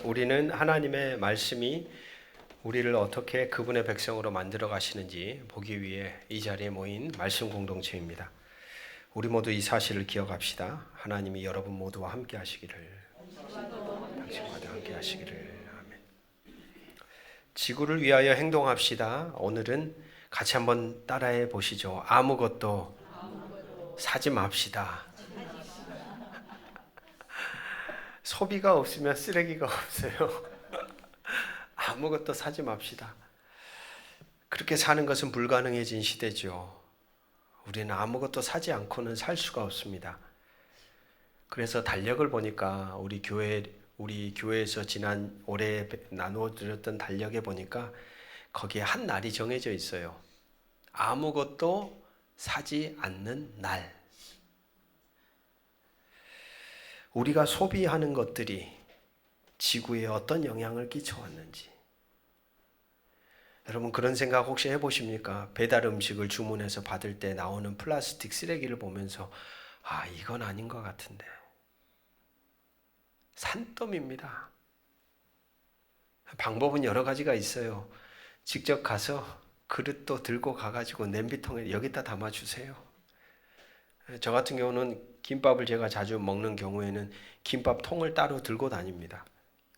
우리는 하나님의 말씀이 우리를 어떻게 그분의 백성으로 만들어 가시는지 보기 위해 이 자리에 모인 말씀 공동체입니다. 우리 모두 이 사실을 기억합시다. 하나님이 여러분 모두와 함께 하시기를, 당신과도 함께 하시기를. 아멘. 지구를 위하여 행동합시다. 오늘은 같이 한번 따라해 보시죠. 아무것도 사지 맙시다. 소비가 없으면 쓰레기가 없어요. 아무것도 사지 맙시다. 그렇게 사는 것은 불가능해진 시대죠. 우리는 아무것도 사지 않고는 살 수가 없습니다. 그래서 달력을 보니까 우리 교회에서 지난 올해 나누어 드렸던 달력에 보니까 거기에 한 날이 정해져 있어요. 아무것도 사지 않는 날. 우리가 소비하는 것들이 지구에 어떤 영향을 끼쳐왔는지. 여러분 그런 생각 혹시 해보십니까? 배달 음식을 주문해서 받을 때 나오는 플라스틱 쓰레기를 보면서 이건 아닌 것 같은데. 산더미입니다. 방법은 여러 가지가 있어요. 직접 가서 그릇도 들고 가가지고 냄비통에 여기다 담아주세요. 저 같은 경우는 김밥을 제가 자주 먹는 경우에는 김밥 통을 따로 들고 다닙니다.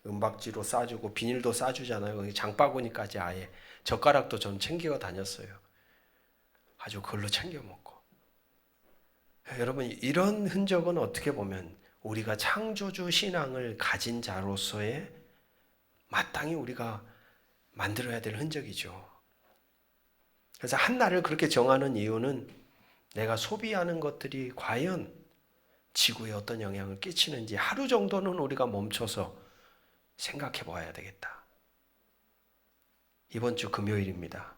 은박지로 싸주고 비닐도 싸주잖아요. 장바구니까지 아예 젓가락도 전 챙겨 다녔어요. 아주 그걸로 챙겨 먹고. 여러분 이런 흔적은 어떻게 보면 우리가 창조주 신앙을 가진 자로서의 마땅히 우리가 만들어야 될 흔적이죠. 그래서 한 날을 그렇게 정하는 이유는 내가 소비하는 것들이 과연 지구에 어떤 영향을 끼치는지 하루 정도는 우리가 멈춰서 생각해 봐야 되겠다. 이번 주 금요일입니다.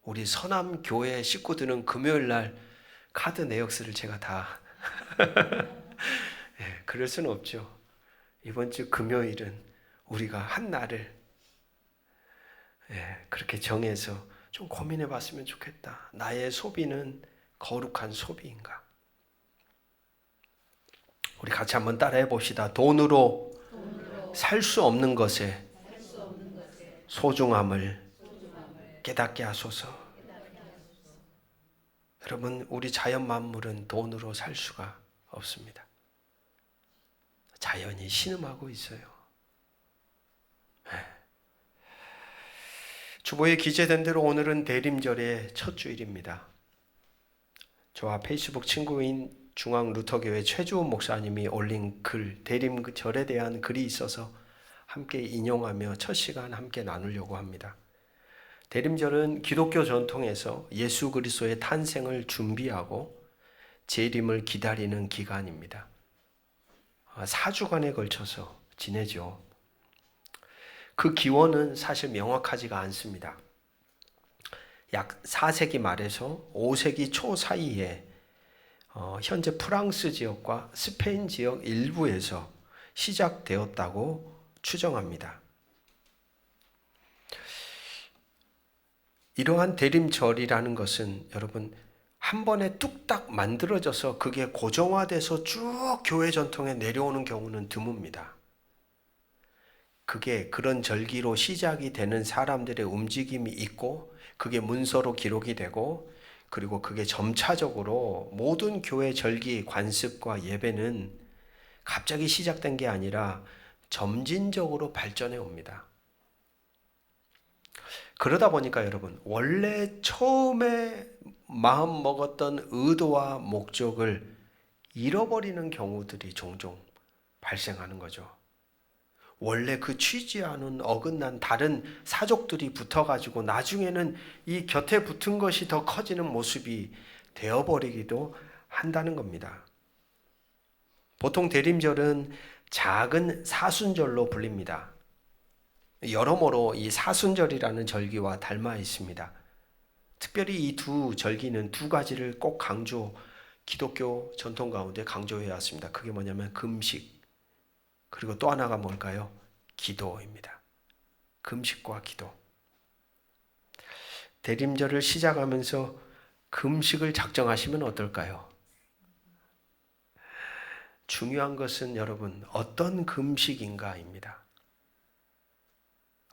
우리 서남교회 식구들은 금요일 날 카드 내역서를 제가 다 그럴 수는 없죠. 이번 주 금요일은 우리가 한 날을 그렇게 정해서 좀 고민해 봤으면 좋겠다. 나의 소비는 거룩한 소비인가? 우리 같이 한번 따라해 봅시다. 돈으로 살 수 없는 것에 소중함을 깨닫게 하소서. 여러분, 우리 자연 만물은 돈으로 살 수가 없습니다. 자연이 신음하고 있어요. 주보에 기재된 대로 오늘은 대림절의 첫 주일입니다. 저와 페이스북 친구인 중앙루터교회 최주원 목사님이 올린 글, 대림절에 대한 글이 있어서 함께 인용하며 첫 시간 함께 나누려고 합니다. 대림절은 기독교 전통에서 예수 그리스도의 탄생을 준비하고 재림을 기다리는 기간입니다. 4주간에 걸쳐서 지내죠. 그 기원은 사실 명확하지가 않습니다. 약 4세기 말에서 5세기 초 사이에 현재 프랑스 지역과 스페인 지역 일부에서 시작되었다고 추정합니다. 이러한 대림절이라는 것은 여러분 한 번에 뚝딱 만들어져서 그게 고정화돼서 쭉 교회 전통에 내려오는 경우는 드뭅니다. 그게 그런 절기로 시작이 되는 사람들의 움직임이 있고 그게 문서로 기록이 되고 그리고 그게 점차적으로 모든 교회 절기, 관습과 예배는 갑자기 시작된 게 아니라 점진적으로 발전해 옵니다. 그러다 보니까 여러분 원래 처음에 마음 먹었던 의도와 목적을 잃어버리는 경우들이 종종 발생하는 거죠. 원래 그 취지와는 어긋난 다른 사족들이 붙어가지고 나중에는 이 곁에 붙은 것이 더 커지는 모습이 되어버리기도 한다는 겁니다. 보통 대림절은 작은 사순절로 불립니다. 여러모로 이 사순절이라는 절기와 닮아 있습니다. 특별히 이 두 절기는 두 가지를 꼭 기독교 전통 가운데 강조해 왔습니다. 그게 뭐냐면 금식, 그리고 또 하나가 뭘까요? 기도입니다. 금식과 기도. 대림절을 시작하면서 금식을 작정하시면 어떨까요? 중요한 것은 여러분 어떤 금식인가입니다.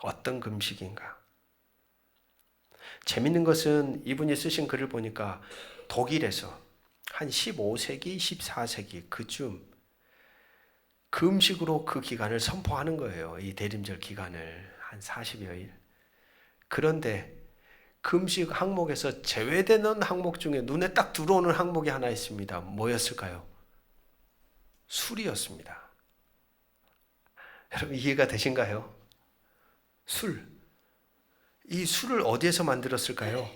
어떤 금식인가? 재밌는 것은 이분이 쓰신 글을 보니까 독일에서 한 15세기, 14세기 그쯤 금식으로 그 기간을 선포하는 거예요. 이 대림절 기간을 한 40여일. 그런데 금식 항목에서 제외되는 항목 중에 눈에 딱 들어오는 항목이 하나 있습니다. 뭐였을까요? 술이었습니다. 여러분 이해가 되신가요? 술. 이 술을 어디에서 만들었을까요?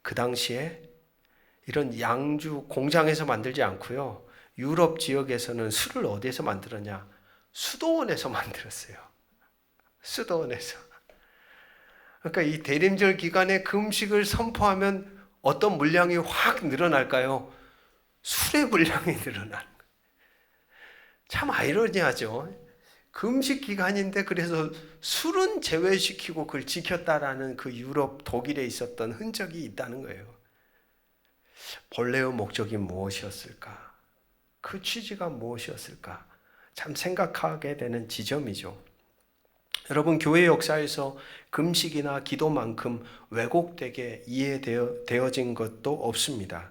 그 당시에 이런 양주 공장에서 만들지 않고요. 유럽 지역에서는 술을 어디에서 만들었냐? 수도원에서 만들었어요. 수도원에서. 그러니까 이 대림절 기간에 금식을 선포하면 어떤 물량이 확 늘어날까요? 술의 물량이 늘어나는 거예요. 참 아이러니하죠. 금식 기간인데 그래서 술은 제외시키고 그걸 지켰다라는 그 유럽 독일에 있었던 흔적이 있다는 거예요. 본래의 목적이 무엇이었을까? 그 취지가 무엇이었을까? 참 생각하게 되는 지점이죠. 여러분 교회 역사에서 금식이나 기도만큼 왜곡되게 이해되어진 것도 없습니다.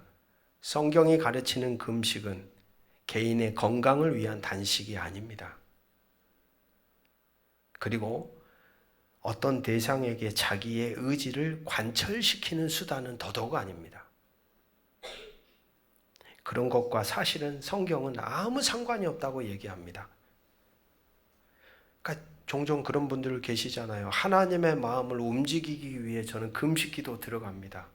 성경이 가르치는 금식은 개인의 건강을 위한 단식이 아닙니다. 그리고 어떤 대상에게 자기의 의지를 관철시키는 수단은 더더욱 아닙니다. 그런 것과 사실은 성경은 아무 상관이 없다고 얘기합니다. 그러니까 종종 그런 분들 계시잖아요. 하나님의 마음을 움직이기 위해 저는 금식 기도 들어갑니다.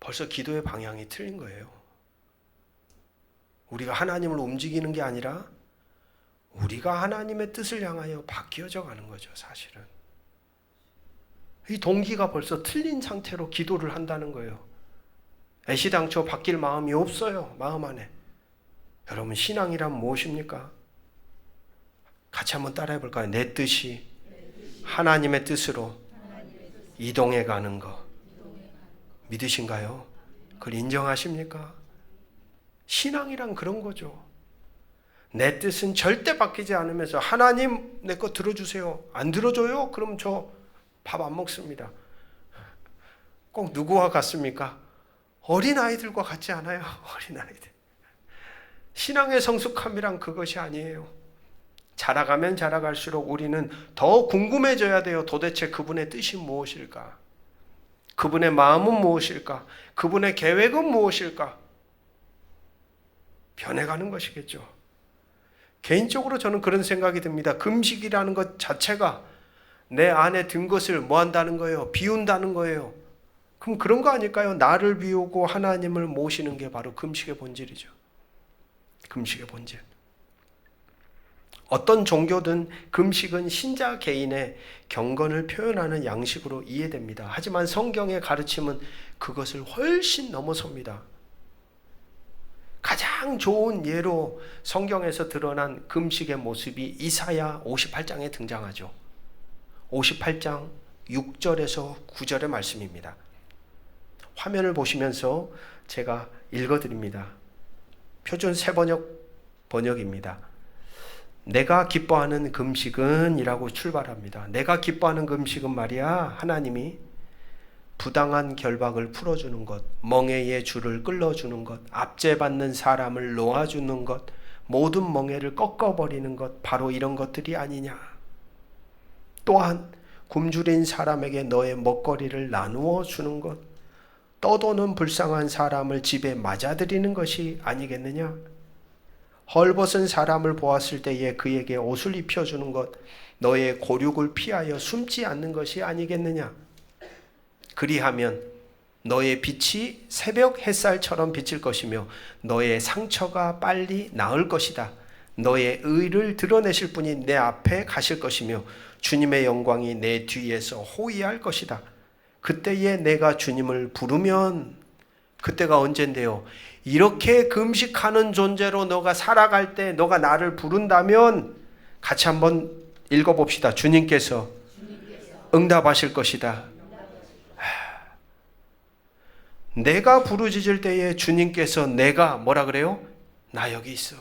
벌써 기도의 방향이 틀린 거예요. 우리가 하나님을 움직이는 게 아니라 우리가 하나님의 뜻을 향하여 바뀌어져 가는 거죠, 사실은. 이 동기가 벌써 틀린 상태로 기도를 한다는 거예요. 애시당초 바뀔 마음이 없어요, 마음 안에. 여러분, 신앙이란 무엇입니까? 같이 한번 따라해 볼까요? 내 뜻이 하나님의 뜻으로 이동해 가는 거. 믿으신가요? 그걸 인정하십니까? 신앙이란 그런 거죠. 내 뜻은 절대 바뀌지 않으면서 하나님 내 거 들어주세요. 안 들어줘요? 그럼 저 밥 안 먹습니다. 꼭 누구와 같습니까? 어린아이들과 같지 않아요. 어린아이들. 신앙의 성숙함이란 그것이 아니에요. 자라가면 자라갈수록 우리는 더 궁금해져야 돼요. 도대체 그분의 뜻이 무엇일까? 그분의 마음은 무엇일까? 그분의 계획은 무엇일까? 변해가는 것이겠죠. 개인적으로 저는 그런 생각이 듭니다. 금식이라는 것 자체가 내 안에 든 것을 뭐 한다는 거예요? 비운다는 거예요. 그럼 그런 거 아닐까요? 나를 비우고 하나님을 모시는 게 바로 금식의 본질이죠. 금식의 본질. 어떤 종교든 금식은 신자 개인의 경건을 표현하는 양식으로 이해됩니다. 하지만 성경의 가르침은 그것을 훨씬 넘어섭니다. 가장 좋은 예로 성경에서 드러난 금식의 모습이 이사야 58장에 등장하죠. 58장 6절에서 9절의 말씀입니다. 화면을 보시면서 제가 읽어드립니다. 표준 새번역 번역입니다. 내가 기뻐하는 금식은 이라고 출발합니다. 내가 기뻐하는 금식은 말이야, 하나님이 부당한 결박을 풀어주는 것, 멍에의 줄을 끌어주는 것, 압제받는 사람을 놓아주는 것, 모든 멍에를 꺾어버리는 것, 바로 이런 것들이 아니냐. 또한 굶주린 사람에게 너의 먹거리를 나누어 주는 것, 떠도는 불쌍한 사람을 집에 맞아들이는 것이 아니겠느냐. 헐벗은 사람을 보았을 때에 그에게 옷을 입혀주는 것, 너의 고륙을 피하여 숨지 않는 것이 아니겠느냐. 그리하면 너의 빛이 새벽 햇살처럼 비칠 것이며 너의 상처가 빨리 나을 것이다. 너의 의를 드러내실 분이 내 앞에 가실 것이며 주님의 영광이 내 뒤에서 호위할 것이다. 그때에 내가 주님을 부르면, 그때가 언젠데요? 이렇게 금식하는 존재로 너가 살아갈 때 너가 나를 부른다면 같이 한번 읽어봅시다. 주님께서 응답하실 것이다. 내가 부르짖을 때에 주님께서 내가 뭐라 그래요? 나 여기 있어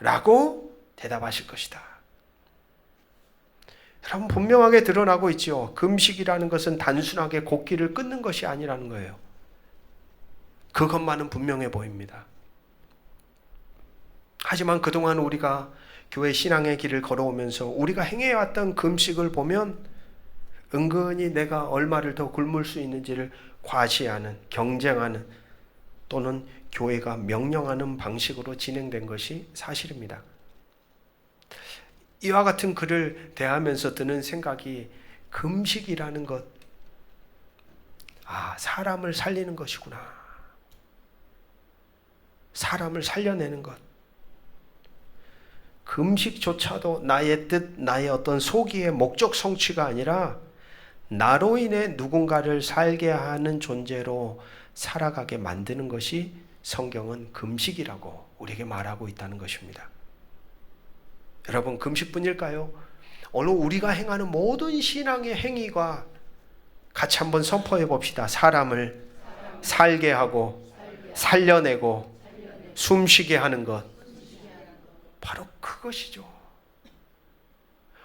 라고 대답하실 것이다. 여러분 분명하게 드러나고 있죠. 금식이라는 것은 단순하게 곡기를 끊는 것이 아니라는 거예요. 그것만은 분명해 보입니다. 하지만 그동안 우리가 교회 신앙의 길을 걸어오면서 우리가 행해왔던 금식을 보면 은근히 내가 얼마를 더 굶을 수 있는지를 과시하는, 경쟁하는, 또는 교회가 명령하는 방식으로 진행된 것이 사실입니다. 이와 같은 글을 대하면서 드는 생각이, 금식이라는 것, 사람을 살리는 것이구나. 사람을 살려내는 것. 금식조차도 나의 뜻, 나의 어떤 소기의 목적 성취가 아니라 나로 인해 누군가를 살게 하는 존재로 살아가게 만드는 것이 성경은 금식이라고 우리에게 말하고 있다는 것입니다. 여러분, 금식뿐일까요? 오늘 우리가 행하는 모든 신앙의 행위가 같이 한번 선포해 봅시다. 사람을 살게 하고 살려내고 숨쉬게 하는 것. 바로 그것이죠.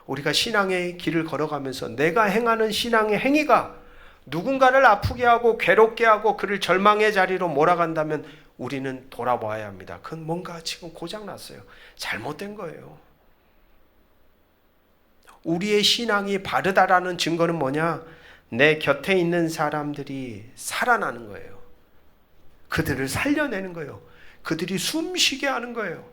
우리가 신앙의 길을 걸어가면서 내가 행하는 신앙의 행위가 누군가를 아프게 하고 괴롭게 하고 그를 절망의 자리로 몰아간다면 우리는 돌아봐야 합니다. 그건 뭔가 지금 고장났어요. 잘못된 거예요. 우리의 신앙이 바르다라는 증거는 뭐냐? 내 곁에 있는 사람들이 살아나는 거예요. 그들을 살려내는 거예요. 그들이 숨쉬게 하는 거예요.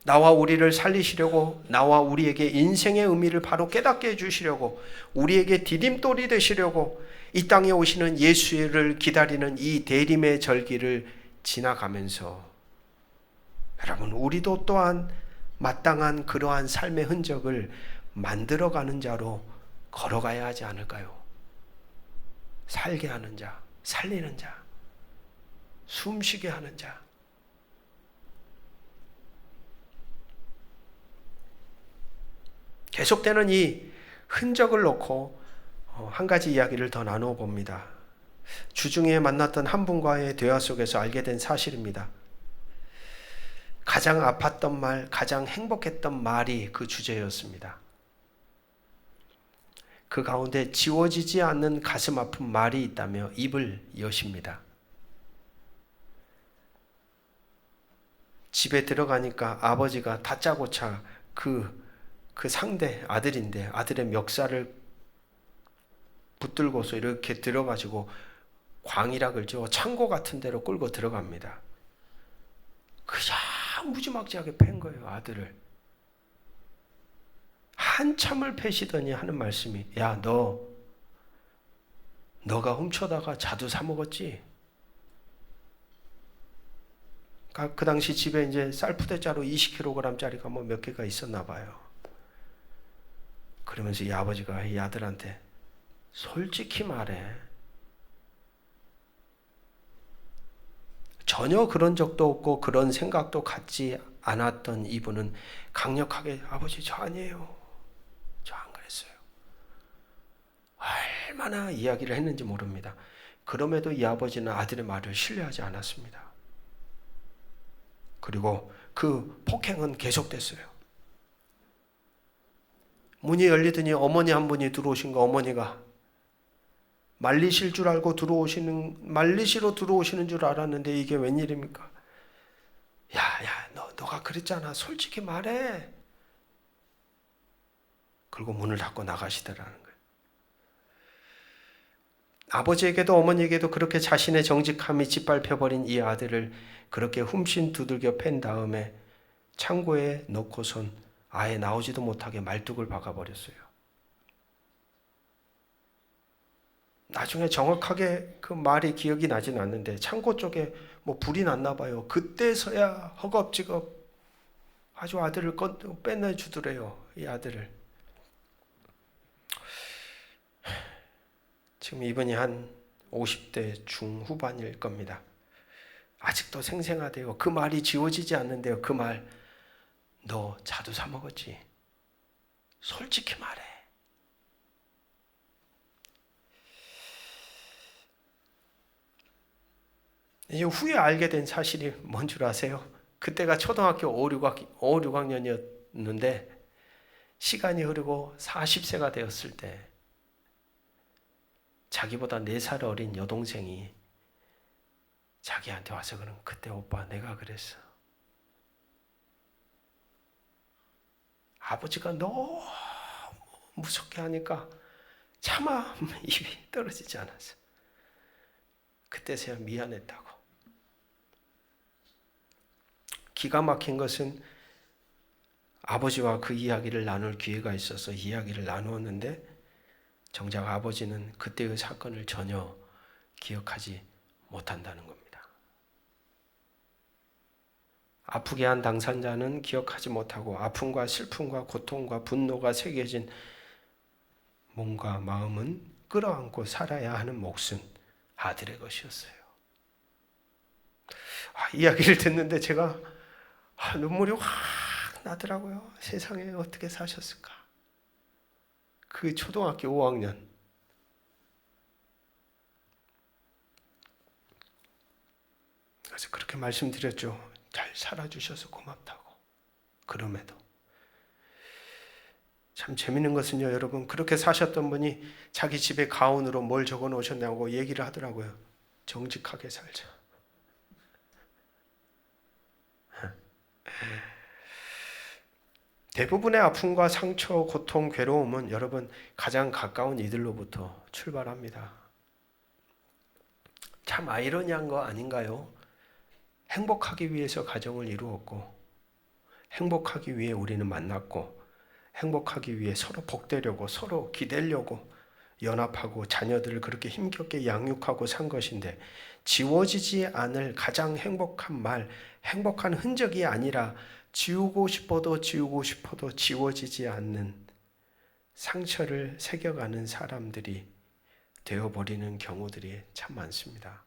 나와 우리를 살리시려고, 나와 우리에게 인생의 의미를 바로 깨닫게 해주시려고, 우리에게 디딤돌이 되시려고 이 땅에 오시는 예수를 기다리는 이 대림의 절기를 지나가면서 여러분, 우리도 또한 마땅한 그러한 삶의 흔적을 만들어가는 자로 걸어가야 하지 않을까요? 살게 하는 자, 살리는 자, 숨쉬게 하는 자. 계속되는 이 흔적을 놓고 한 가지 이야기를 더 나누어 봅니다. 주중에 만났던 한 분과의 대화 속에서 알게 된 사실입니다. 가장 아팠던 말, 가장 행복했던 말이 그 주제였습니다. 그 가운데 지워지지 않는 가슴 아픈 말이 있다며 입을 여십니다. 집에 들어가니까 아버지가 다짜고짜 그 상대 아들인데 아들의 멱살을 붙들고서 이렇게 들어가지고 광이라 그러죠. 창고 같은 데로 끌고 들어갑니다. 그냥 무지막지하게 팬 거예요, 아들을. 한참을 패시더니 하는 말씀이, 야, 너가 훔쳐다가 자두 사 먹었지? 그 당시 집에 이제 쌀푸대자루 20kg짜리가 뭐 몇 개가 있었나 봐요. 그러면서 이 아버지가 이 아들한테 솔직히 말해. 전혀 그런 적도 없고 그런 생각도 갖지 않았던 이분은 강력하게, 아버지 저 아니에요. 저 안 그랬어요. 얼마나 이야기를 했는지 모릅니다. 그럼에도 이 아버지는 아들의 말을 신뢰하지 않았습니다. 그리고 그 폭행은 계속됐어요. 문이 열리더니 어머니 한 분이 들어오신 거, 어머니가 말리실 줄 알고 말리시러 들어오시는 줄 알았는데 이게 웬일입니까? 야, 너가 그랬잖아. 솔직히 말해. 그리고 문을 닫고 나가시더라는 거예요. 아버지에게도 어머니에게도 그렇게 자신의 정직함이 짓밟혀버린 이 아들을 그렇게 훔신 두들겨 팬 다음에 창고에 넣고선 아예 나오지도 못하게 말뚝을 박아버렸어요. 나중에 정확하게 그 말이 기억이 나진 않는데 창고 쪽에 뭐 불이 났나 봐요. 그때서야 허겁지겁 아주 아들을 빼내주더래요. 이 아들을. 지금 이분이 한 50대 중후반일 겁니다. 아직도 생생하대요. 그 말이 지워지지 않는데요. 그 말, 너 자두 사 먹었지? 솔직히 말해. 이제 후에 알게 된 사실이 뭔 줄 아세요? 그때가 초등학교 5, 6학년이었는데 시간이 흐르고 40세가 되었을 때 자기보다 4살 어린 여동생이 자기한테 와서 그런, 그때 오빠 내가 그랬어. 아버지가 너무 무섭게 하니까 차마 입이 떨어지지 않았어. 그때서야 미안했다고. 기가 막힌 것은 아버지와 그 이야기를 나눌 기회가 있어서 이야기를 나누었는데 정작 아버지는 그때의 사건을 전혀 기억하지 못한다는 겁니다. 아프게 한 당사자는 기억하지 못하고 아픔과 슬픔과 고통과 분노가 새겨진 몸과 마음은 끌어안고 살아야 하는 몫은 아들의 것이었어요. 이야기를 듣는데 제가 눈물이 확 나더라고요. 세상에 어떻게 사셨을까? 그 초등학교 5학년. 그래서 그렇게 말씀드렸죠. 잘 살아주셔서 고맙다고. 그럼에도 참 재밌는 것은요, 여러분, 그렇게 사셨던 분이 자기 집에 가온으로 뭘 적어 놓으셨냐고 얘기를 하더라고요. 정직하게 살자. 대부분의 아픔과 상처, 고통, 괴로움은 여러분 가장 가까운 이들로부터 출발합니다. 참 아이러니한 거 아닌가요? 행복하기 위해서 가정을 이루었고, 행복하기 위해 우리는 만났고, 행복하기 위해 서로 복되려고, 서로 기대려고 연합하고 자녀들을 그렇게 힘겹게 양육하고 산 것인데, 지워지지 않을 가장 행복한 말, 행복한 흔적이 아니라 지우고 싶어도 지워지지 않는 상처를 새겨가는 사람들이 되어버리는 경우들이 참 많습니다.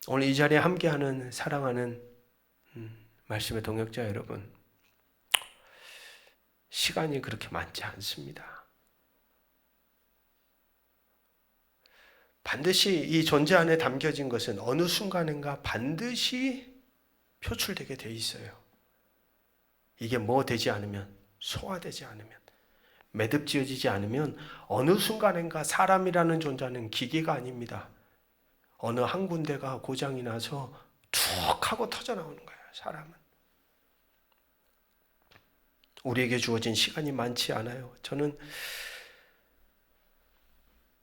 오늘 이 자리에 함께하는 사랑하는 말씀의 동역자 여러분, 시간이 그렇게 많지 않습니다. 반드시 이 존재 안에 담겨진 것은 어느 순간인가 반드시 표출되게 돼 있어요. 이게 뭐 되지 않으면, 소화되지 않으면, 매듭지어지지 않으면 어느 순간인가 사람이라는 존재는 기계가 아닙니다. 어느 한 군데가 고장이 나서 툭 하고 터져나오는 거예요. 사람은. 우리에게 주어진 시간이 많지 않아요. 저는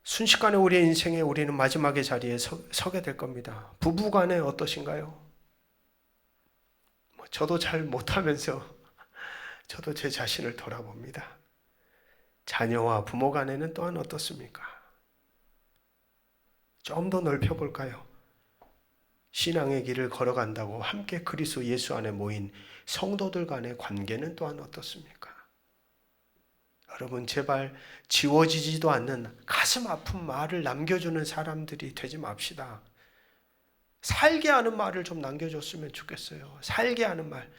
순식간에 우리의 인생에 우리는 마지막의 자리에 서게 될 겁니다. 부부간에 어떠신가요? 저도 잘 못하면서 저도 제 자신을 돌아봅니다. 자녀와 부모 간에는 또한 어떻습니까? 좀 더 넓혀볼까요? 신앙의 길을 걸어간다고 함께 그리스도 예수 안에 모인 성도들 간의 관계는 또한 어떻습니까? 여러분, 제발 지워지지도 않는 가슴 아픈 말을 남겨주는 사람들이 되지 맙시다. 살게 하는 말을 좀 남겨줬으면 좋겠어요. 살게 하는 말.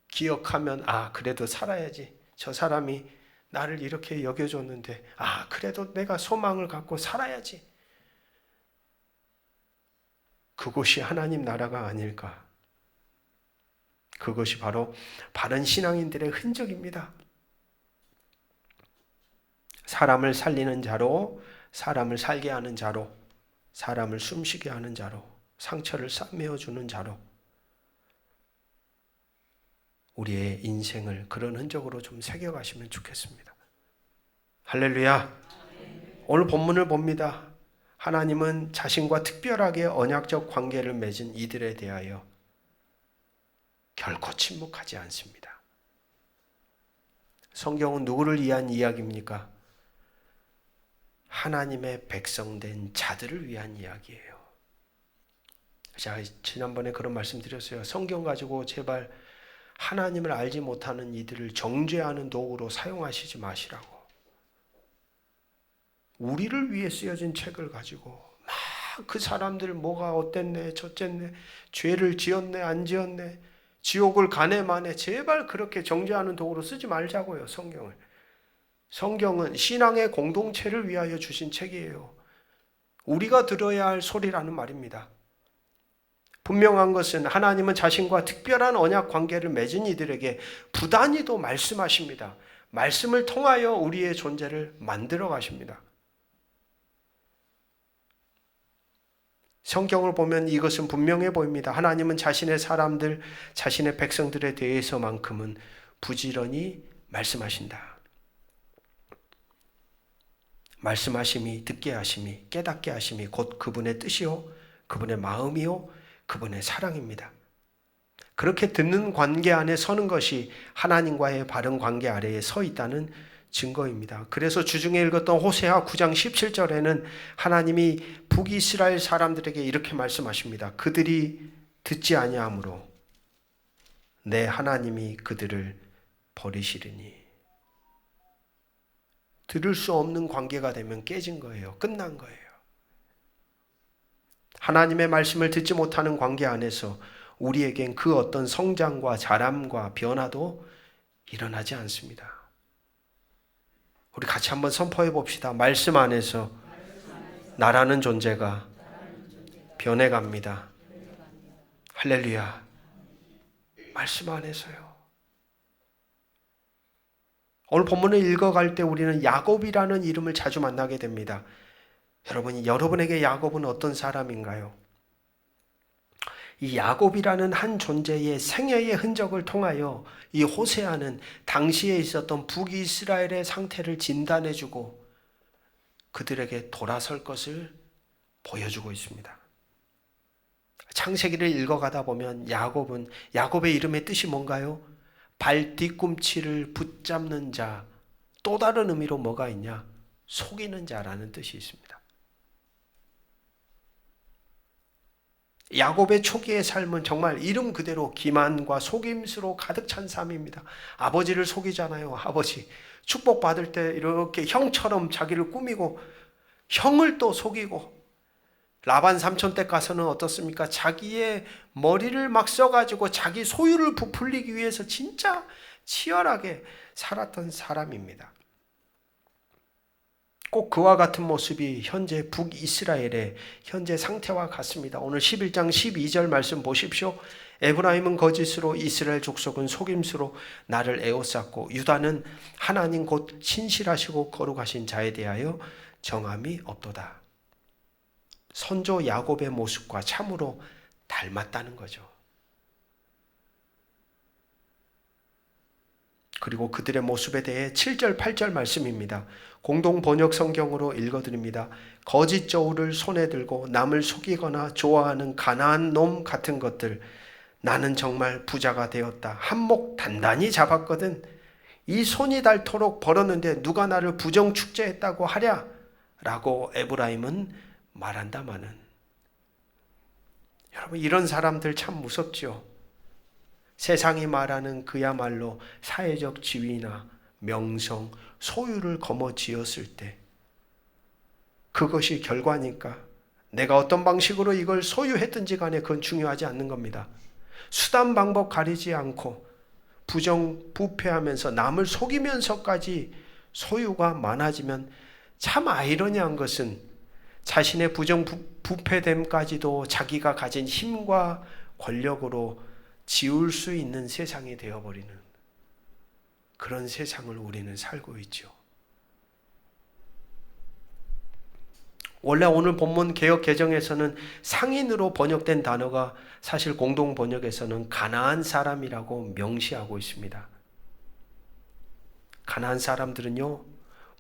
기억하면 그래도 살아야지. 저 사람이 나를 이렇게 여겨줬는데 그래도 내가 소망을 갖고 살아야지. 그것이 하나님 나라가 아닐까. 그것이 바로 바른 신앙인들의 흔적입니다. 사람을 살리는 자로, 사람을 살게 하는 자로, 사람을 숨쉬게 하는 자로, 상처를 싸매어주는 자로 우리의 인생을 그런 흔적으로 좀 새겨가시면 좋겠습니다. 할렐루야. 오늘 본문을 봅니다. 하나님은 자신과 특별하게 언약적 관계를 맺은 이들에 대하여 결코 침묵하지 않습니다. 성경은 누구를 위한 이야기입니까? 하나님의 백성된 자들을 위한 이야기예요. 제가 지난번에 그런 말씀 드렸어요. 성경 가지고 제발 하나님을 알지 못하는 이들을 정죄하는 도구로 사용하시지 마시라고. 우리를 위해 쓰여진 책을 가지고 막 그 사람들 뭐가 어땠네 저쨌네 죄를 지었네 안 지었네 지옥을 가네 마네, 제발 그렇게 정죄하는 도구로 쓰지 말자고요. 성경을. 성경은 신앙의 공동체를 위하여 주신 책이에요. 우리가 들어야 할 소리라는 말입니다. 분명한 것은 하나님은 자신과 특별한 언약 관계를 맺은 이들에게 부단히도 말씀하십니다. 말씀을 통하여 우리의 존재를 만들어 가십니다. 성경을 보면 이것은 분명해 보입니다. 하나님은 자신의 사람들, 자신의 백성들에 대해서만큼은 부지런히 말씀하신다. 말씀하심이, 듣게 하심이, 깨닫게 하심이 곧 그분의 뜻이요, 그분의 마음이요, 그분의 사랑입니다. 그렇게 듣는 관계 안에 서는 것이 하나님과의 바른 관계 아래에 서 있다는 증거입니다. 그래서 주중에 읽었던 호세아 9장 17절에는 하나님이 북이스라엘 사람들에게 이렇게 말씀하십니다. 그들이 듣지 아니하므로 내 하나님이 그들을 버리시리니. 들을 수 없는 관계가 되면 깨진 거예요. 끝난 거예요. 하나님의 말씀을 듣지 못하는 관계 안에서 우리에겐 그 어떤 성장과 자람과 변화도 일어나지 않습니다. 우리 같이 한번 선포해 봅시다. 말씀 안에서 나라는 존재가 변해갑니다. 할렐루야. 말씀 안에서요. 오늘 본문을 읽어갈 때 우리는 야곱이라는 이름을 자주 만나게 됩니다. 여러분에게 야곱은 어떤 사람인가요? 이 야곱이라는 한 존재의 생애의 흔적을 통하여 이 호세아는 당시에 있었던 북이스라엘의 상태를 진단해주고 그들에게 돌아설 것을 보여주고 있습니다. 창세기를 읽어가다 보면 야곱의 이름의 뜻이 뭔가요? 발 뒤꿈치를 붙잡는 자, 또 다른 의미로 뭐가 있냐? 속이는 자라는 뜻이 있습니다. 야곱의 초기의 삶은 정말 이름 그대로 기만과 속임수로 가득 찬 삶입니다. 아버지를 속이잖아요. 아버지 축복받을 때 이렇게 형처럼 자기를 꾸미고 형을 또 속이고, 라반 삼촌 댁 가서는 어떻습니까? 자기의 머리를 막 써가지고 자기 소유를 부풀리기 위해서 진짜 치열하게 살았던 사람입니다. 꼭 그와 같은 모습이 현재 북이스라엘의 현재 상태와 같습니다. 오늘 11장 12절 말씀 보십시오. 에브라임은 거짓으로, 이스라엘 족속은 속임수로 나를 에워쌌고, 유다는 하나님 곧 신실하시고 거룩하신 자에 대하여 정함이 없도다. 선조 야곱의 모습과 참으로 닮았다는 거죠. 그리고 그들의 모습에 대해 7절, 8절 말씀입니다. 공동 번역 성경으로 읽어드립니다. 거짓 저울을 손에 들고 남을 속이거나 좋아하는 가난한 놈 같은 것들, 나는 정말 부자가 되었다. 한몫 단단히 잡았거든. 이 손이 닳도록 벌었는데 누가 나를 부정축제했다고 하랴? 라고 에브라임은 말한다마는. 여러분, 이런 사람들 참 무섭죠. 세상이 말하는 그야말로 사회적 지위나 명성, 소유를 거머쥐었을 때 그것이 결과니까 내가 어떤 방식으로 이걸 소유했든지 간에 그건 중요하지 않는 겁니다. 수단 방법 가리지 않고 부정부패하면서 남을 속이면서까지 소유가 많아지면, 참 아이러니한 것은 자신의 부정부패됨까지도 자기가 가진 힘과 권력으로 지울 수 있는 세상이 되어버리는 그런 세상을 우리는 살고 있죠. 원래 오늘 본문 개역 개정에서는 상인으로 번역된 단어가 사실 공동 번역에서는 가나안 사람이라고 명시하고 있습니다. 가나안 사람들은요,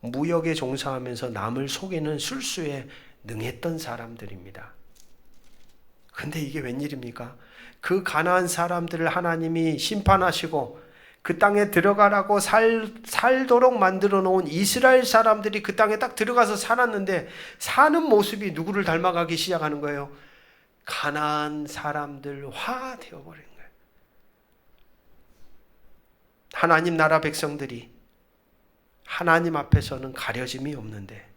무역에 종사하면서 남을 속이는 술수에 능했던 사람들입니다. 근데 이게 웬일입니까? 그 가나안 사람들을 하나님이 심판하시고 그 땅에 들어가라고 살도록 만들어 놓은 이스라엘 사람들이 그 땅에 딱 들어가서 살았는데 사는 모습이 누구를 닮아가기 시작하는 거예요? 가나안 사람들화 되어버린 거예요. 하나님 나라 백성들이 하나님 앞에서는 가려짐이 없는데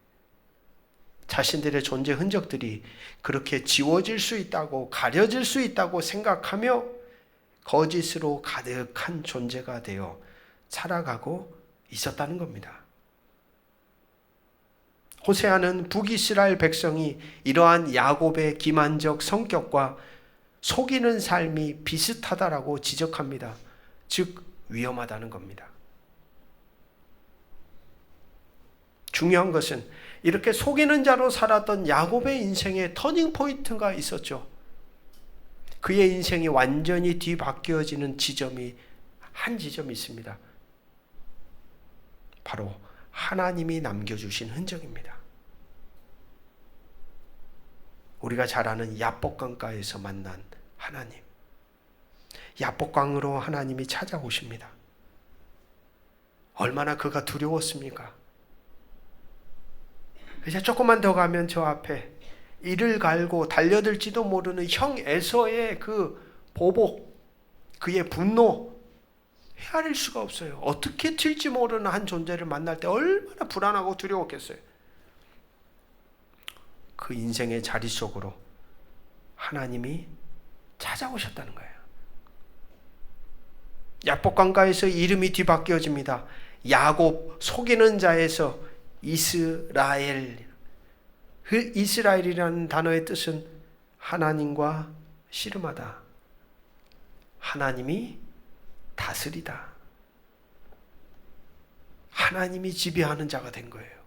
자신들의 존재 흔적들이 그렇게 지워질 수 있다고, 가려질 수 있다고 생각하며 거짓으로 가득한 존재가 되어 살아가고 있었다는 겁니다. 호세아는 북이스라엘 백성이 이러한 야곱의 기만적 성격과 속이는 삶이 비슷하다라고 지적합니다. 즉 위험하다는 겁니다. 중요한 것은 이렇게 속이는 자로 살았던 야곱의 인생에 터닝 포인트가 있었죠. 그의 인생이 완전히 뒤바뀌어지는 지점이 한 지점이 있습니다. 바로 하나님이 남겨주신 흔적입니다. 우리가 잘 아는 야복강가에서 만난 하나님. 야복강으로 하나님이 찾아오십니다. 얼마나 그가 두려웠습니까? 이제 조금만 더 가면 저 앞에 이를 갈고 달려들지도 모르는 형 에서의 그 보복, 그의 분노, 헤아릴 수가 없어요. 어떻게 튈지 모르는 한 존재를 만날 때 얼마나 불안하고 두려웠겠어요. 그 인생의 자리 속으로 하나님이 찾아오셨다는 거예요. 야복강가에서 이름이 뒤바뀌어집니다. 야곱, 속이는 자에서 이스라엘. 그 이스라엘이라는 단어의 뜻은 하나님과 씨름하다. 하나님이 다스리다. 하나님이 지배하는 자가 된 거예요.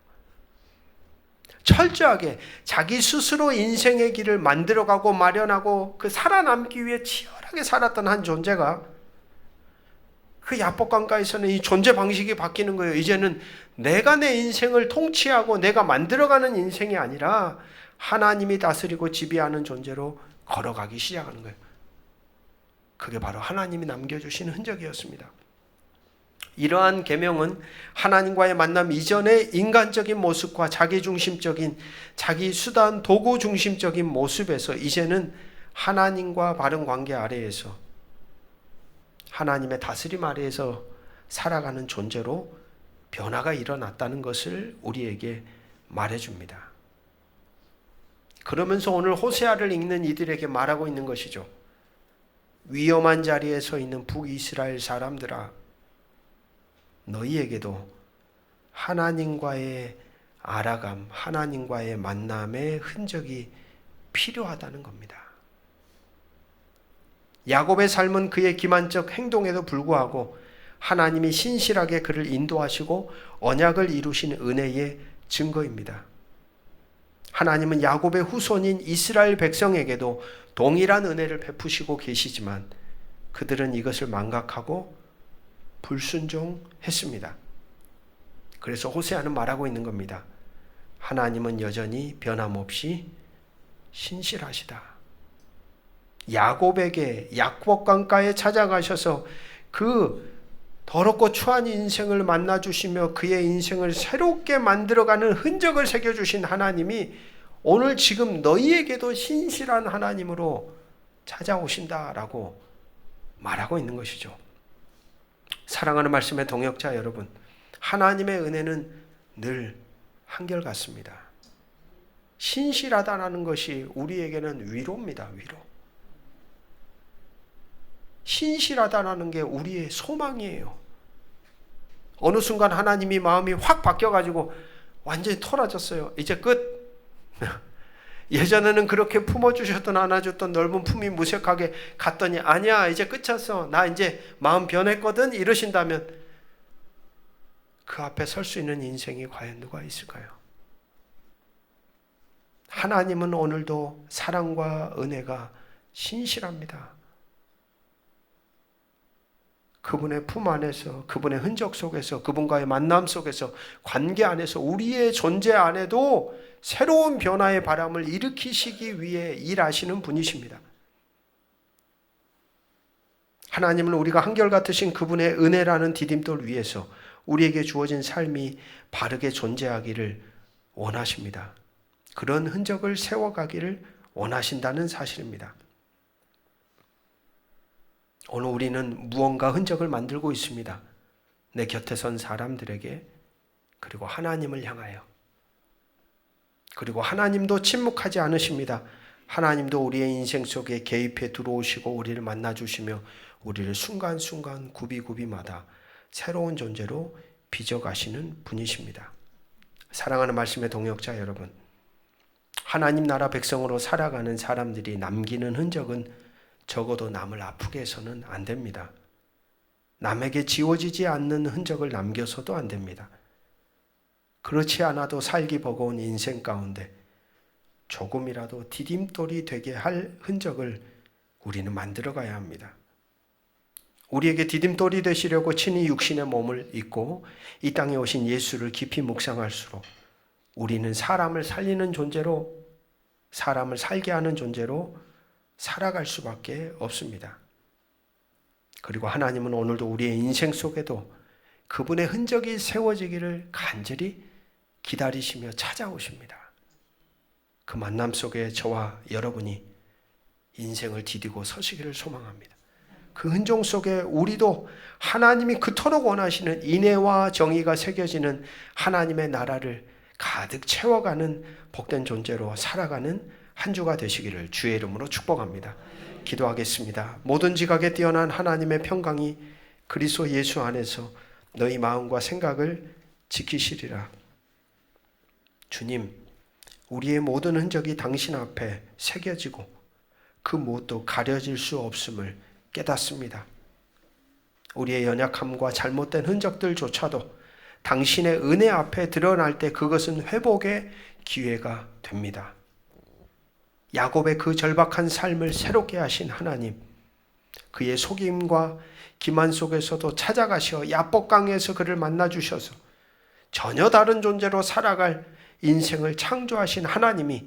철저하게 자기 스스로 인생의 길을 만들어가고 마련하고 그 살아남기 위해 치열하게 살았던 한 존재가 그 야복강가에서는 이 존재 방식이 바뀌는 거예요. 이제는 내가 내 인생을 통치하고 내가 만들어가는 인생이 아니라 하나님이 다스리고 지배하는 존재로 걸어가기 시작하는 거예요. 그게 바로 하나님이 남겨주신 흔적이었습니다. 이러한 계명은 하나님과의 만남 이전의 인간적인 모습과 자기중심적인 자기 수단 도구 중심적인 모습에서 이제는 하나님과 바른 관계 아래에서 하나님의 다스림 아래에서 살아가는 존재로 변화가 일어났다는 것을 우리에게 말해줍니다. 그러면서 오늘 호세아를 읽는 이들에게 말하고 있는 것이죠. 위험한 자리에 서 있는 북이스라엘 사람들아, 너희에게도 하나님과의 알아감, 하나님과의 만남의 흔적이 필요하다는 겁니다. 야곱의 삶은 그의 기만적 행동에도 불구하고 하나님이 신실하게 그를 인도하시고 언약을 이루신 은혜의 증거입니다. 하나님은 야곱의 후손인 이스라엘 백성에게도 동일한 은혜를 베푸시고 계시지만 그들은 이것을 망각하고 불순종했습니다. 그래서 호세아는 말하고 있는 겁니다. 하나님은 여전히 변함없이 신실하시다. 야곱에게 야복강가에 찾아가셔서 그 더럽고 추한 인생을 만나주시며 그의 인생을 새롭게 만들어가는 흔적을 새겨주신 하나님이 오늘 지금 너희에게도 신실한 하나님으로 찾아오신다라고 말하고 있는 것이죠. 사랑하는 말씀의 동역자 여러분, 하나님의 은혜는 늘 한결같습니다. 신실하다라는 것이 우리에게는 위로입니다. 위로. 신실하다라는 게 우리의 소망이에요. 어느 순간 하나님이 마음이 확 바뀌어가지고 완전히 털어졌어요. 이제 끝. 예전에는 그렇게 품어주셨던 안아줬던 넓은 품이 무색하게 갔더니 아니야 이제 끝이었어. 나 이제 마음 변했거든 이러신다면 그 앞에 설 수 있는 인생이 과연 누가 있을까요? 하나님은 오늘도 사랑과 은혜가 신실합니다. 그분의 품 안에서, 그분의 흔적 속에서, 그분과의 만남 속에서, 관계 안에서, 우리의 존재 안에도 새로운 변화의 바람을 일으키시기 위해 일하시는 분이십니다. 하나님은 우리가 한결같으신 그분의 은혜라는 디딤돌 위에서 우리에게 주어진 삶이 바르게 존재하기를 원하십니다. 그런 흔적을 세워가기를 원하신다는 사실입니다. 오늘 우리는 무언가 흔적을 만들고 있습니다. 내 곁에 선 사람들에게, 그리고 하나님을 향하여. 그리고 하나님도 침묵하지 않으십니다. 하나님도 우리의 인생 속에 개입해 들어오시고 우리를 만나주시며 우리를 순간순간 구비구비마다 새로운 존재로 빚어가시는 분이십니다. 사랑하는 말씀의 동역자 여러분, 하나님 나라 백성으로 살아가는 사람들이 남기는 흔적은 적어도 남을 아프게 해서는 안 됩니다. 남에게 지워지지 않는 흔적을 남겨서도 안 됩니다. 그렇지 않아도 살기 버거운 인생 가운데 조금이라도 디딤돌이 되게 할 흔적을 우리는 만들어 가야 합니다. 우리에게 디딤돌이 되시려고 친히 육신의 몸을 입고 이 땅에 오신 예수를 깊이 묵상할수록 우리는 사람을 살리는 존재로, 사람을 살게 하는 존재로 살아갈 수밖에 없습니다. 그리고 하나님은 오늘도 우리의 인생 속에도 그분의 흔적이 세워지기를 간절히 기다리시며 찾아오십니다. 그 만남 속에 저와 여러분이 인생을 디디고 서시기를 소망합니다. 그 흔적 속에 우리도 하나님이 그토록 원하시는 인애와 정의가 새겨지는 하나님의 나라를 가득 채워가는 복된 존재로 살아가는 한 주가 되시기를 주의 이름으로 축복합니다. 기도하겠습니다. 모든 지각에 뛰어난 하나님의 평강이 그리스도 예수 안에서 너희 마음과 생각을 지키시리라. 주님, 우리의 모든 흔적이 당신 앞에 새겨지고 그 무엇도 가려질 수 없음을 깨닫습니다. 우리의 연약함과 잘못된 흔적들조차도 당신의 은혜 앞에 드러날 때 그것은 회복의 기회가 됩니다. 야곱의 그 절박한 삶을 새롭게 하신 하나님, 그의 속임과 기만 속에서도 찾아가셔 야복강에서 그를 만나주셔서 전혀 다른 존재로 살아갈 인생을 창조하신 하나님이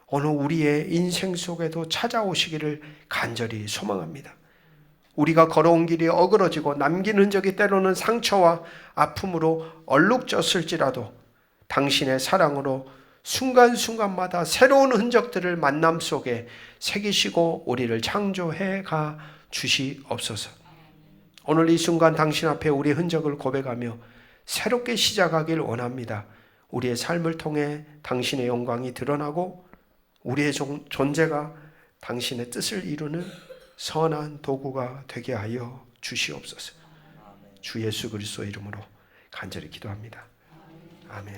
오늘 우리의 인생 속에도 찾아오시기를 간절히 소망합니다. 우리가 걸어온 길이 어그러지고 남긴 흔적이 때로는 상처와 아픔으로 얼룩졌을지라도 당신의 사랑으로 순간순간마다 새로운 흔적들을 만남 속에 새기시고 우리를 창조해 가 주시옵소서. 오늘 이 순간 당신 앞에 우리의 흔적을 고백하며 새롭게 시작하길 원합니다. 우리의 삶을 통해 당신의 영광이 드러나고 우리의 존재가 당신의 뜻을 이루는 선한 도구가 되게 하여 주시옵소서. 주 예수 그리스도 이름으로 간절히 기도합니다. 아멘.